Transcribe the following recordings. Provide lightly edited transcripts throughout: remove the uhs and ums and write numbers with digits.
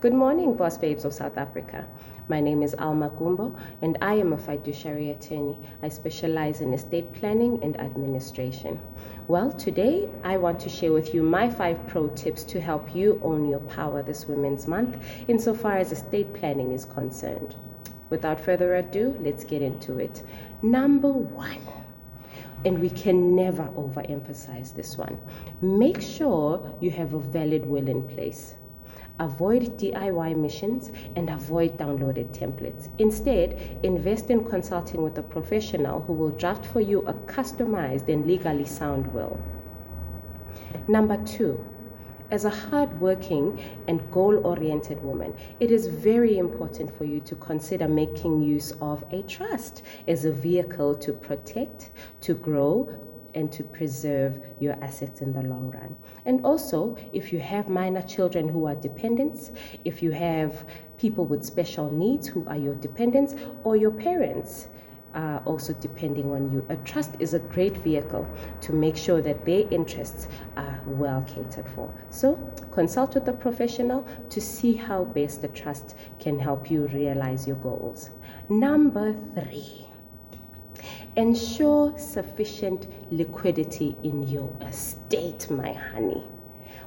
Good morning, boss babes of South Africa. My name is Alma Gumbo, and I am a fiduciary attorney. I specialize in estate planning and administration. Well, today I want to share with you my 5 pro tips to help you own your power this Women's Month insofar as estate planning is concerned. Without further ado, let's get into it. Number 1. And we can never overemphasize this one. Make sure you have a valid will in place. Avoid DIY missions and avoid downloaded templates. Instead, invest in consulting with a professional who will draft for you a customized and legally sound will. Number 2. As a hardworking and goal-oriented woman, it is very important for you to consider making use of a trust as a vehicle to protect, to grow, and to preserve your assets in the long run. And also, if you have minor children who are dependents, if you have people with special needs who are your dependents, or your parents are also depending on you, a trust is a great vehicle to make sure that their interests are well catered for. So consult with a professional to see how best the trust can help you realize your goals. Number 3. Ensure sufficient liquidity in your estate, my honey.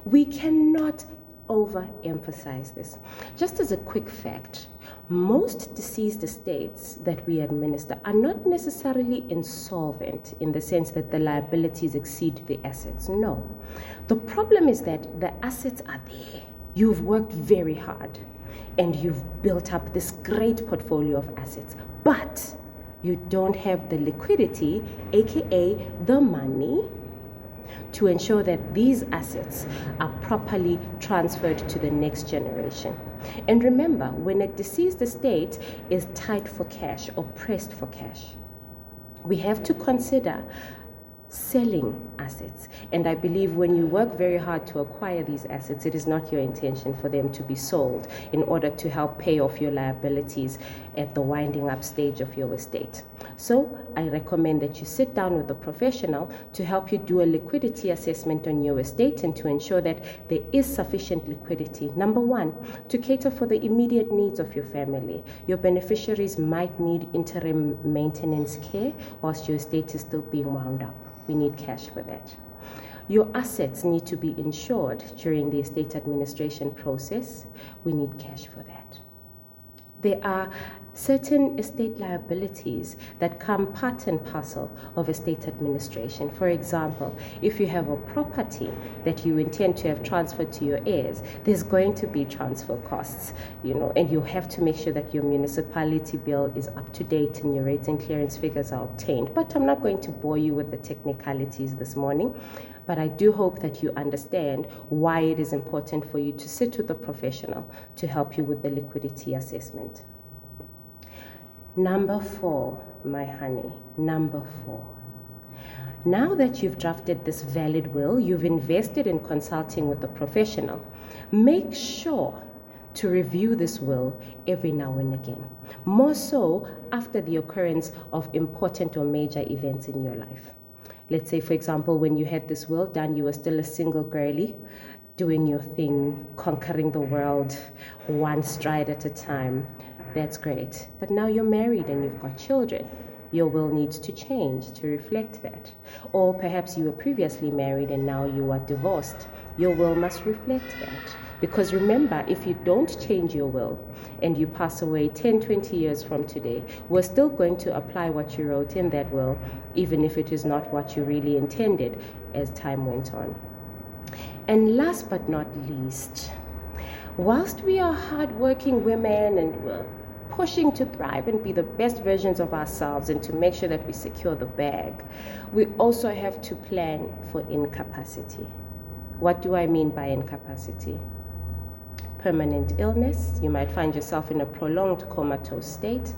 We cannot overemphasize this. Just as a quick fact, most deceased estates that we administer are not necessarily insolvent in the sense that the liabilities exceed the assets. No. The problem is that the assets are there. You've worked very hard and you've built up this great portfolio of assets, but you don't have the liquidity, aka the money, to ensure that these assets are properly transferred to the next generation. And remember, when a deceased estate is tight for cash or pressed for cash, we have to consider selling assets. And I believe when you work very hard to acquire these assets, it is not your intention for them to be sold in order to help pay off your liabilities at the winding up stage of your estate. So I recommend that you sit down with a professional to help you do a liquidity assessment on your estate and to ensure that there is sufficient liquidity. Number 1, to cater for the immediate needs of your family. Your beneficiaries might need interim maintenance care whilst your estate is still being wound up. We need cash for that. Your assets need to be insured during the estate administration process. We need cash for that. There are certain estate liabilities that come part and parcel of estate administration. For example, if you have a property that you intend to have transferred to your heirs, there's going to be transfer costs, and you have to make sure that your municipality bill is up to date and your rates and clearance figures are obtained. But I'm not going to bore you with the technicalities this morning. But I do hope that you understand why it is important for you to sit with a professional to help you with the liquidity assessment. Number 4, my honey, number 4. Now that you've drafted this valid will, you've invested in consulting with a professional, make sure to review this will every now and again, more so after the occurrence of important or major events in your life. Let's say, for example, when you had this will done, you were still a single girlie, doing your thing, conquering the world, one stride at a time. That's great. But now you're married and you've got children. Your will needs to change to reflect that. Or perhaps you were previously married and now you are divorced. Your will must reflect that. Because remember, if you don't change your will and you pass away 10, 20 years from today, we're still going to apply what you wrote in that will, even if it is not what you really intended as time went on. And last but not least, whilst we are hardworking women and we're pushing to thrive and be the best versions of ourselves and to make sure that we secure the bag, we also have to plan for incapacity. What do I mean by incapacity? Permanent illness. You might find yourself in a prolonged comatose state,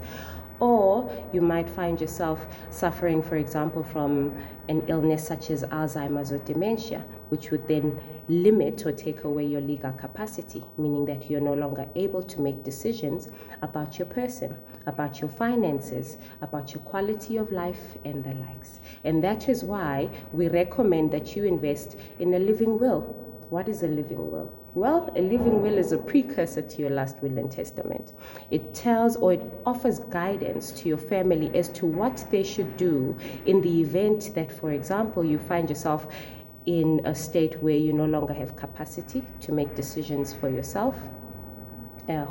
or you might find yourself suffering, for example, from an illness such as Alzheimer's or dementia, which would then limit or take away your legal capacity, meaning that you're no longer able to make decisions about your person, about your finances, about your quality of life and the likes. And that is why we recommend that you invest in a living will, What is a living will? Well, a living will is a precursor to your last will and testament. It tells or it offers guidance to your family as to what they should do in the event that, for example, you find yourself in a state where you no longer have capacity to make decisions for yourself.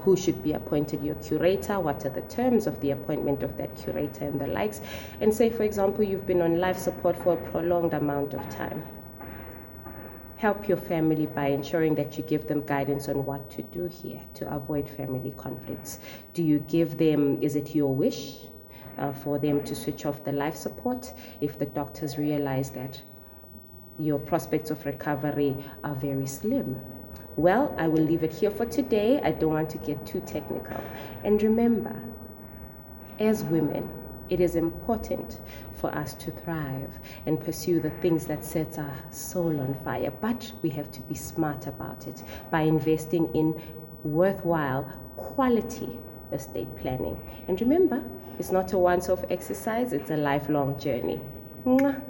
Who should be appointed your curator, what are the terms of the appointment of that curator and the likes. And say, for example, you've been on life support for a prolonged amount of time. Help your family by ensuring that you give them guidance on what to do here to avoid family conflicts. Do you give them, is it your wish for them to switch off the life support if the doctors realize that your prospects of recovery are very slim? Well, I will leave it here for today. I don't want to get too technical. And remember, as women, it is important for us to thrive and pursue the things that set our soul on fire. But we have to be smart about it by investing in worthwhile, quality estate planning. And remember, it's not a once-off exercise, it's a lifelong journey. Mwah.